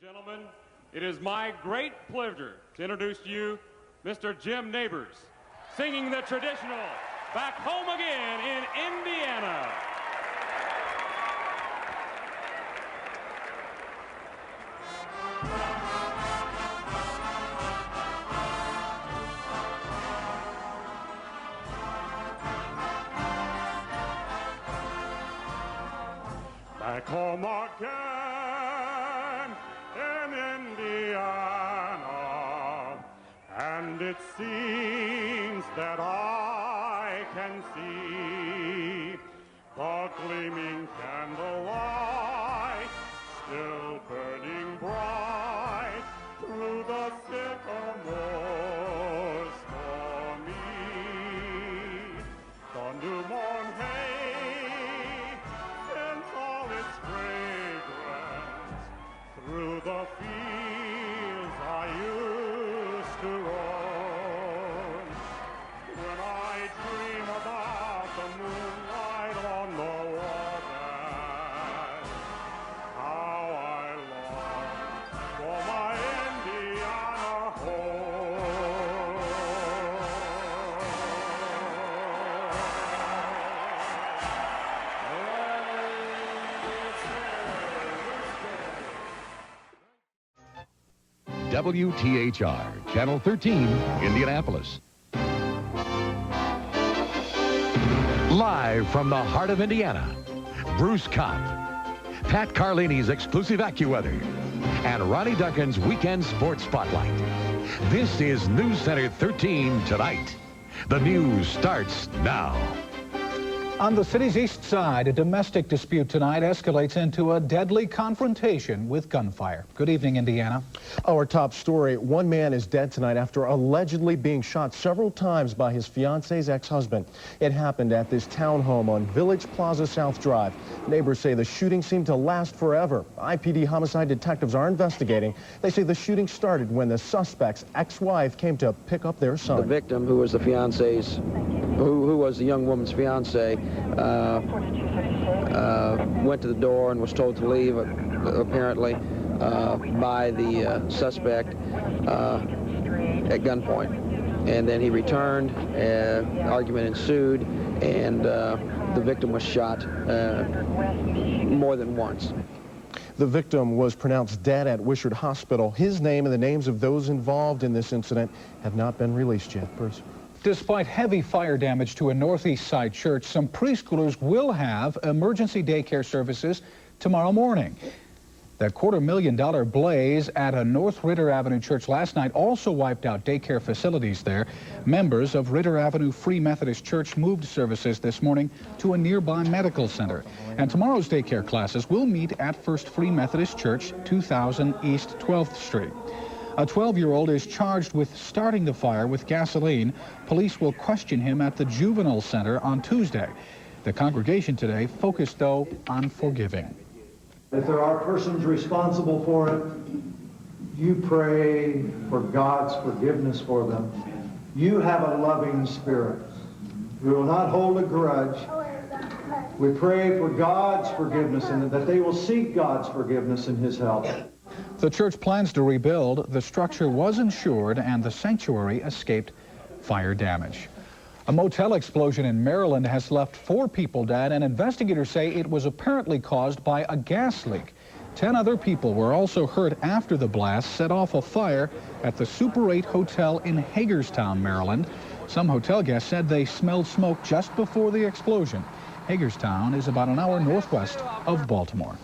Gentlemen, it is my great pleasure to introduce to you Mr. Jim Neighbors, singing the traditional Back Home Again in Indiana. Back home again in Indiana, and it seems that I can see the gleaming candlelight still burning bright through the sycamores for me. The newborn hay sends all its fragrance through the fields I used to roam. When I dream about the moonlight on the water, how I long for my Indiana home. WTHR, Channel 13, Indianapolis. Live from the heart of Indiana, Bruce Kopp, Pat Carlini's exclusive AccuWeather, and Ronnie Duncan's Weekend Sports Spotlight. This is News Center 13 tonight. The news starts now. On the city's east side, a domestic dispute tonight escalates into a deadly confrontation with gunfire. Good evening, Indiana. Our top story, one man is dead tonight after allegedly being shot several times by his fiance's ex-husband. It happened at this townhome on Village Plaza South Drive. Neighbors say the shooting seemed to last forever. IPD homicide detectives are investigating. They say the shooting started when the suspect's ex-wife came to pick up their son. The victim, who was the fiance's, who was the young woman's fiance, went to the door and was told to leave, apparently, by the suspect at gunpoint. And then he returned, argument ensued, and the victim was shot more than once. The victim was pronounced dead at Wishart Hospital. His name and the names of those involved in this incident have not been released yet. Bruce. Despite heavy fire damage to a northeast side church, some preschoolers will have emergency daycare services tomorrow morning. That $250,000 blaze at a North Ritter Avenue church last night also wiped out daycare facilities there. Members of Ritter Avenue Free Methodist Church moved services this morning to a nearby medical center. And tomorrow's daycare classes will meet at First Free Methodist Church, 2000 East 12th Street. A 12-year-old is charged with starting the fire with gasoline. Police will question him at the juvenile center on Tuesday. The congregation today focused, though, on forgiving. If there are persons responsible for it, you pray for God's forgiveness for them. You have a loving spirit. We will not hold a grudge. We pray for God's forgiveness and that they will seek God's forgiveness and his help. The church plans to rebuild. The structure was insured and the sanctuary escaped fire damage. A motel explosion in Maryland has left 4 people dead, and investigators say it was apparently caused by a gas leak. 10 other people were also hurt after the blast set off a fire at the Super 8 Hotel in Hagerstown, Maryland. Some hotel guests said they smelled smoke just before the explosion. Hagerstown is about an hour northwest of Baltimore.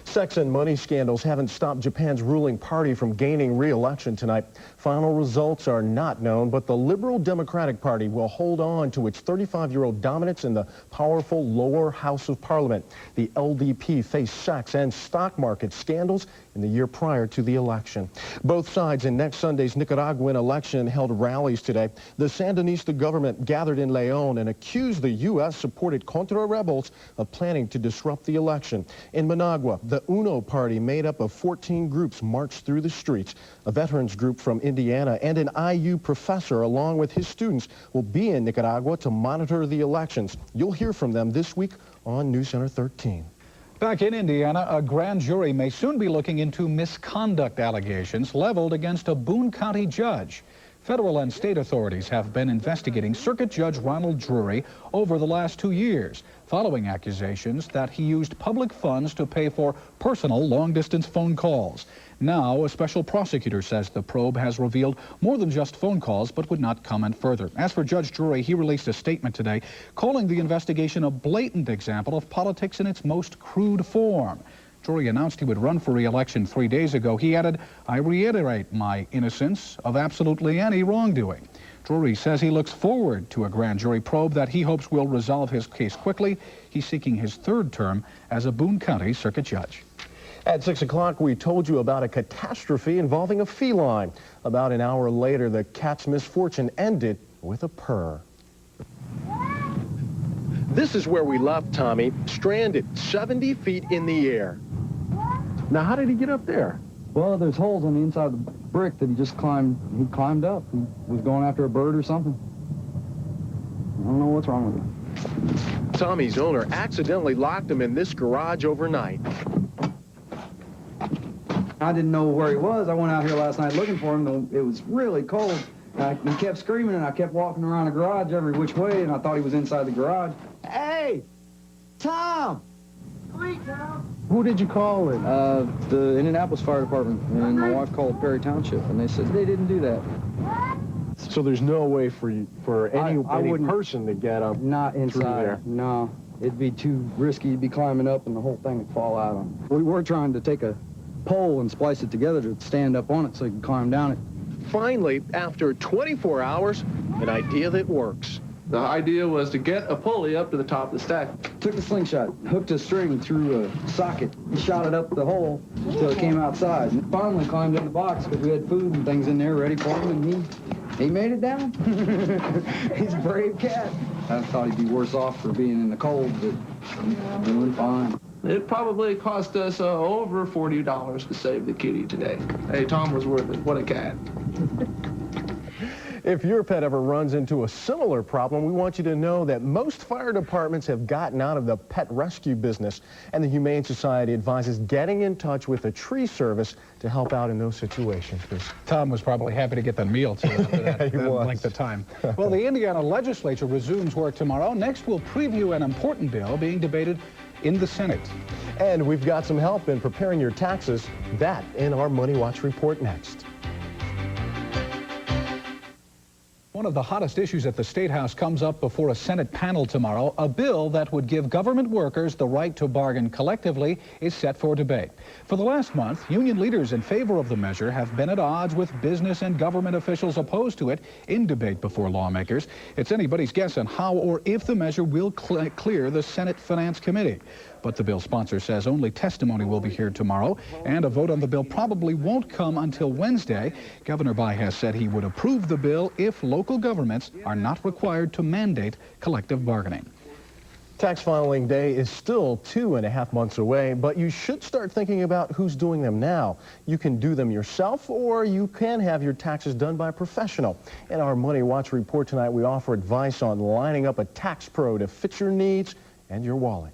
Sex and money scandals haven't stopped Japan's ruling party from gaining re-election tonight. Final results are not known, but the Liberal Democratic Party will hold on to its 35-year-old dominance in the powerful lower house of parliament. The LDP faced sex and stock market scandals in the year prior to the election. Both sides in next Sunday's Nicaraguan election held rallies today. The Sandinista government gathered in Leon and accused the U.S.-supported Contra rebels of planning to disrupt the election. In Managua, the UNO party, made up of 14 groups, marched through the streets. A veterans group from Indiana and an IU professor, along with his students, will be in Nicaragua to monitor the elections. You'll hear from them this week on News Center 13. Back in Indiana, a grand jury may soon be looking into misconduct allegations leveled against a Boone County judge. Federal and state authorities have been investigating Circuit Judge Ronald Drury over the last 2 years, following accusations that he used public funds to pay for personal long-distance phone calls. Now, a special prosecutor says the probe has revealed more than just phone calls, but would not comment further. As for Judge Drury, he released a statement today calling the investigation a blatant example of politics in its most crude form. Drury announced he would run for re-election 3 days ago. He added, "I reiterate my innocence of absolutely any wrongdoing." Drury says he looks forward to a grand jury probe that he hopes will resolve his case quickly. He's seeking his 3rd term as a Boone County Circuit Judge. At 6 o'clock, we told you about a catastrophe involving a feline. About an hour later, the cat's misfortune ended with a purr. This is where we left Tommy, stranded 70 feet in the air. Now, how did he get up there? Well, there's holes on the inside of the brick that he climbed up. He was going after a bird or something. I don't know what's wrong with him. Tommy's owner accidentally locked him in this garage overnight. I didn't know where he was. I went out here last night looking for him. It was really cold. He kept screaming, and I kept walking around the garage every which way, and I thought he was inside the garage. Hey, Tom! Sweet, Tom! Who did you call it? The Indianapolis Fire Department, and my wife called Perry Township, and they said they didn't do that. So there's no way for any person to get up Not inside. through there? No. It'd be too risky to be climbing up, and the whole thing would fall out on him. We were trying to take a pole and splice it together to stand up on it so he could climb down it. Finally, after 24 hours, an idea that works. The idea was to get a pulley up to the top of the stack. Took the slingshot, hooked a string through a socket, shot it up the hole until it came outside. And finally climbed in the box because we had food and things in there ready for him, and he made it down. He's a brave cat. I thought he'd be worse off for being in the cold, but he's doing fine. It probably cost us over $40 to save the kitty today. Hey, Tom was worth it. What a cat. If your pet ever runs into a similar problem, we want you to know that most fire departments have gotten out of the pet rescue business, and the Humane Society advises getting in touch with a tree service to help out in those situations. Tom was probably happy to get that meal, too, after that length of time. Well, the Indiana legislature resumes work tomorrow. Next, we'll preview an important bill being debated in the Senate. And we've got some help in preparing your taxes. That in our Money Watch report next. One of the hottest issues at the State House comes up before a Senate panel tomorrow. A bill that would give government workers the right to bargain collectively is set for debate. For the last month, union leaders in favor of the measure have been at odds with business and government officials opposed to it in debate before lawmakers. It's anybody's guess on how or if the measure will clear the Senate Finance Committee. But the bill sponsor says only testimony will be heard tomorrow, and a vote on the bill probably won't come until Wednesday. Governor Bayh has said he would approve the bill if local governments are not required to mandate collective bargaining. Tax filing day is still 2.5 months away, but you should start thinking about who's doing them now. You can do them yourself, or you can have your taxes done by a professional. In our Money Watch report tonight, we offer advice on lining up a tax pro to fit your needs and your wallet.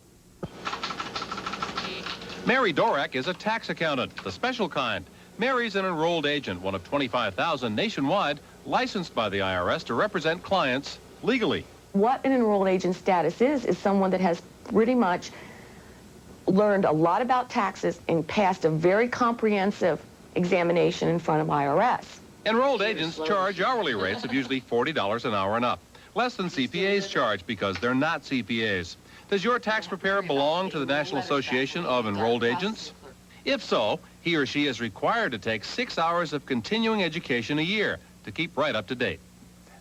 Mary Dorak is a tax accountant, the special kind. Mary's an enrolled agent, one of 25,000 nationwide, licensed by the IRS to represent clients legally. What an enrolled agent status is someone that has pretty much learned a lot about taxes and passed a very comprehensive examination in front of IRS. Enrolled agents charge hourly rates of usually $40 an hour and up, less than CPAs charge because they're not CPAs. Does your tax preparer belong to the National Association of Enrolled Agents? If so, he or she is required to take 6 hours of continuing education a year to keep right up to date.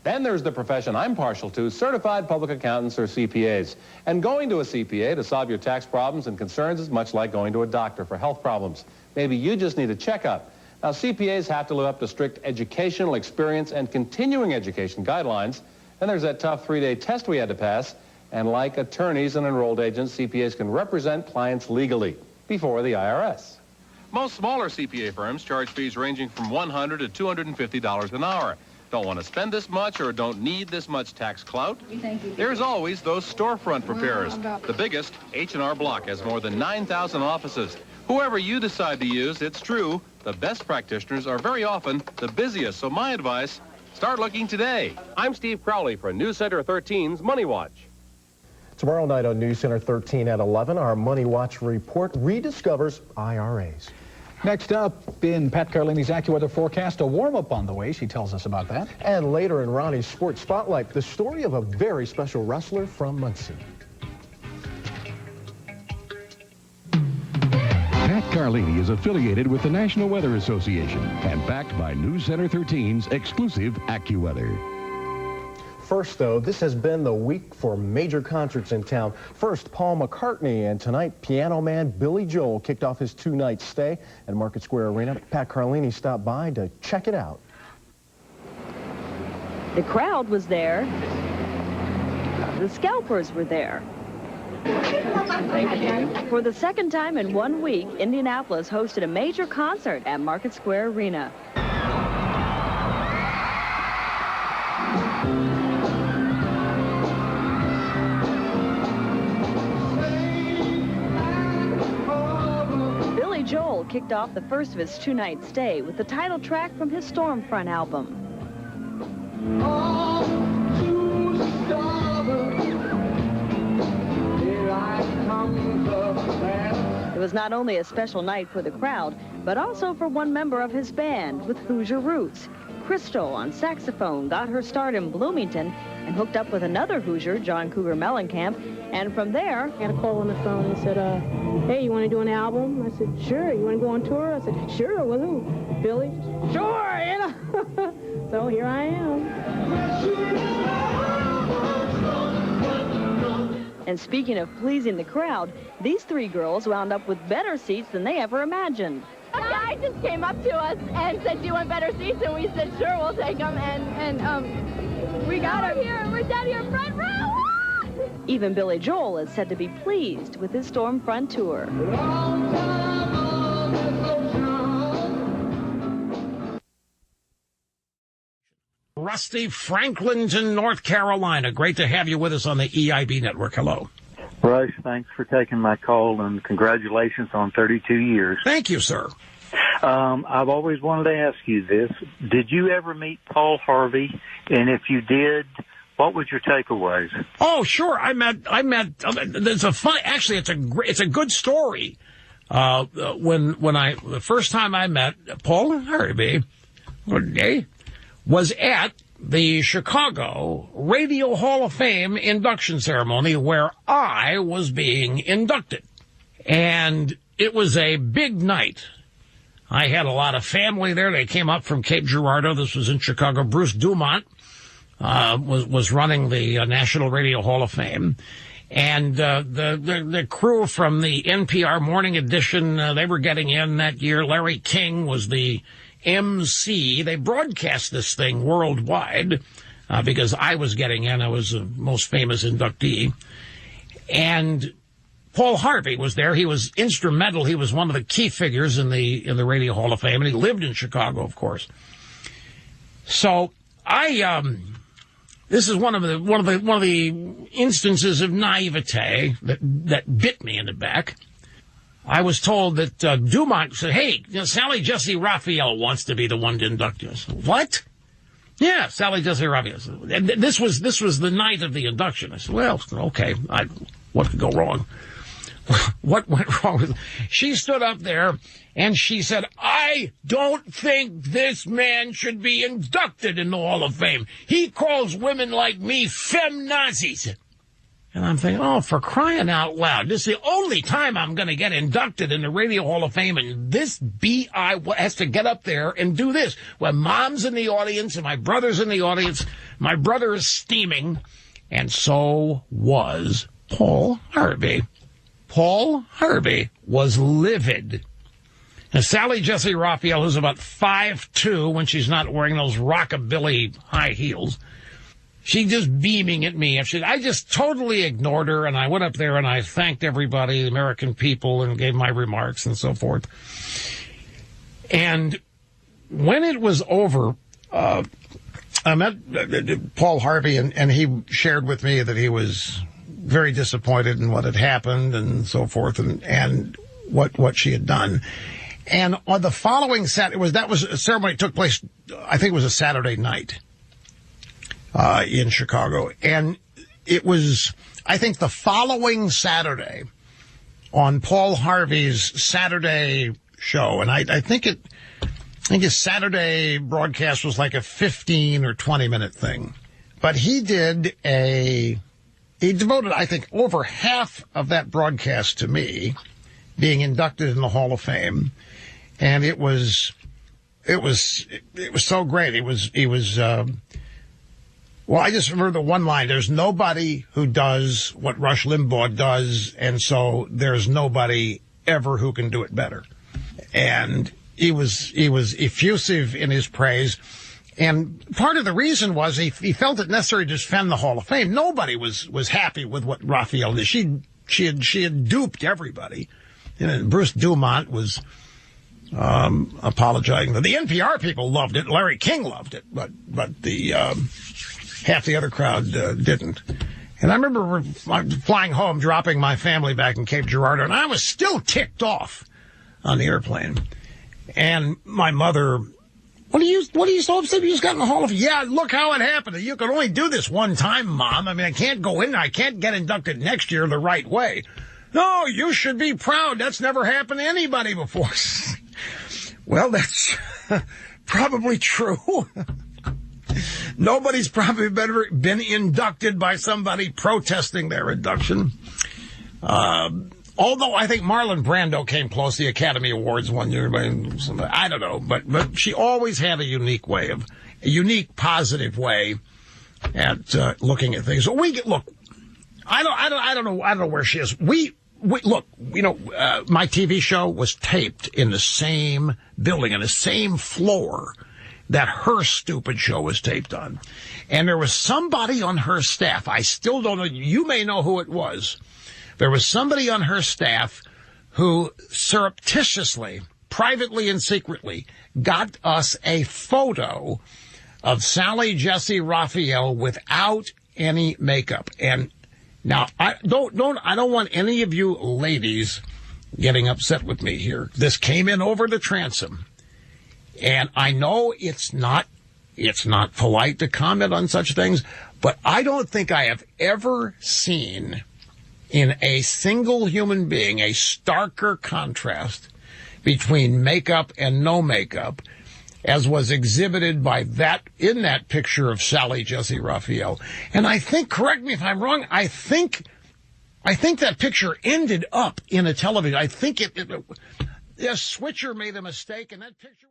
Then there's the profession I'm partial to, certified public accountants or CPAs. And going to a CPA to solve your tax problems and concerns is much like going to a doctor for health problems. Maybe you just need a checkup. Now, CPAs have to live up to strict educational, experience, and continuing education guidelines. Then there's that tough 3-day test we had to pass. And like attorneys and enrolled agents, CPAs can represent clients legally before the IRS. Most smaller CPA firms charge fees ranging from $100 to $250 an hour. don't want to spend this much or don't need this much tax clout? There's always those storefront preparers. The biggest, H&R Block, has more than 9,000 offices. Whoever you decide to use, it's true, the best practitioners are very often the busiest. So my advice, start looking today. I'm Steve Crowley for News Center 13's Money Watch. Tomorrow night on News Center 13 at 11, our Money Watch report rediscovers IRAs. Next up in Pat Carlini's AccuWeather forecast, a warm-up on the way. She tells us about that. And later in Ronnie's Sports Spotlight, the story of a very special wrestler from Muncie. Pat Carlini is affiliated with the National Weather Association and backed by News Center 13's exclusive AccuWeather. First, though, this has been the week for major concerts in town. First, Paul McCartney, and tonight, piano man Billy Joel kicked off his two-night stay at Market Square Arena. Pat Carlini stopped by to check it out. The crowd was there. The scalpers were there. For the second time in 1 week, Indianapolis hosted a major concert at Market Square Arena. Billy Joel kicked off the first of his two-night stay with the title track from his Stormfront album. It was not only a special night for the crowd, but also for one member of his band with Hoosier roots. Crystal on saxophone got her start in Bloomington and hooked up with another Hoosier, John Cougar Mellencamp, and from there... I got a call on the phone and said, hey, you want to do an album? I said, sure. You want to go on tour? I said, sure. With who? Billy? Sure, you know. So here I am. And speaking of pleasing the crowd, these three girls wound up with better seats than they ever imagined. A guy just came up to us and said, do you want better seats? And we said, sure, we'll take them. And we got them here. We're down here front row. Even Billy Joel is said to be pleased with his Stormfront tour. Rusty Franklinton, North Carolina. Great to have you with us on the EIB network. Hello. Rush, thanks for taking my call, and congratulations on 32 years. Thank you, sir. I've always wanted to ask you this. Did you ever meet Paul Harvey? And if you did, what was your takeaways? Oh, sure. I met, there's a fun, actually, it's a good story. The first time I met Paul Harvey, was at the Chicago Radio Hall of Fame induction ceremony where I was being inducted. And it was a big night. I had a lot of family there. They came up from Cape Girardeau. This was in Chicago. Bruce Dumont was running the National Radio Hall of Fame. And the crew from the NPR Morning Edition, they were getting in that year. Larry King was the MC. They broadcast this thing worldwide because I was getting in. I was the most famous inductee. And Paul Harvey was there. He was instrumental. He was one of the key figures in the Radio Hall of Fame, and he lived in Chicago, of course. So this is one of the instances of naivete that bit me in the back. I was told that Dumont said, hey, Sally Jesse Raphael wants to be the one to induct you. I said, what? Yeah, Sally Jesse Raphael. And this was the night of the induction. I said, well, okay, what could go wrong? What went wrong? She stood up there and she said, I don't think this man should be inducted in the Hall of Fame. He calls women like me feminazis. And I'm thinking, oh, for crying out loud, this is the only time I'm going to get inducted in the Radio Hall of Fame, and this B.I. has to get up there and do this. When Mom's in the audience and my brother's in the audience, my brother is steaming, and so was Paul Harvey. Paul Harvey was livid. Now, Sally Jesse Raphael, who's about 5'2", when she's not wearing those rockabilly high heels, she's just beaming at me. I just totally ignored her, and I went up there and I thanked everybody, the American people, and gave my remarks and so forth. And when it was over, I met Paul Harvey, and he shared with me that he was very disappointed in what had happened and so forth, and what she had done. And on the following Saturday, that was a ceremony that took place, I think it was a Saturday night in Chicago. And it was, I think, the following Saturday on Paul Harvey's Saturday show. And I think his Saturday broadcast was like a 15 or 20-minute thing. But he devoted, I think, over half of that broadcast to me being inducted in the Hall of Fame. And it was so great. He was, well, I just remember the one line, there's nobody who does what Rush Limbaugh does, and so there's nobody ever who can do it better. And he was effusive in his praise. And part of the reason was he felt it necessary to defend the Hall of Fame. Nobody was happy with what Raphael did. She had duped everybody. And Bruce Dumont was apologizing. The NPR people loved it. Larry King loved it, but the half the other crowd didn't. And I remember flying home, dropping my family back in Cape Girardeau, and I was still ticked off on the airplane. And my mother, what are you so upset you just got in the Hall of Fame? Yeah, look how it happened. You can only do this one time, Mom. I mean, I can't go in there. I can't get inducted next year the right way. No, you should be proud. That's never happened to anybody before. Well, that's probably true. Nobody's probably been inducted by somebody protesting their induction. Although I think Marlon Brando came close to the Academy Awards one year. I don't know, but she always had a unique positive way at looking at things. Look, I don't know where she is. Look, my TV show was taped in the same building, in the same floor that her stupid show was taped on. And there was somebody on her staff, I still don't know, you may know who it was. There was somebody on her staff who surreptitiously, privately and secretly, got us a photo of Sally Jesse Raphael without any makeup. And now, I don't want any of you ladies getting upset with me here. This came in over the transom. And I know it's not polite to comment on such things, but I don't think I have ever seen in a single human being a starker contrast between makeup and no makeup as was exhibited by in that picture of Sally Jesse Raphael. And I think, correct me if I'm wrong, I think that picture ended up in a television. I think a switcher made a mistake, and that picture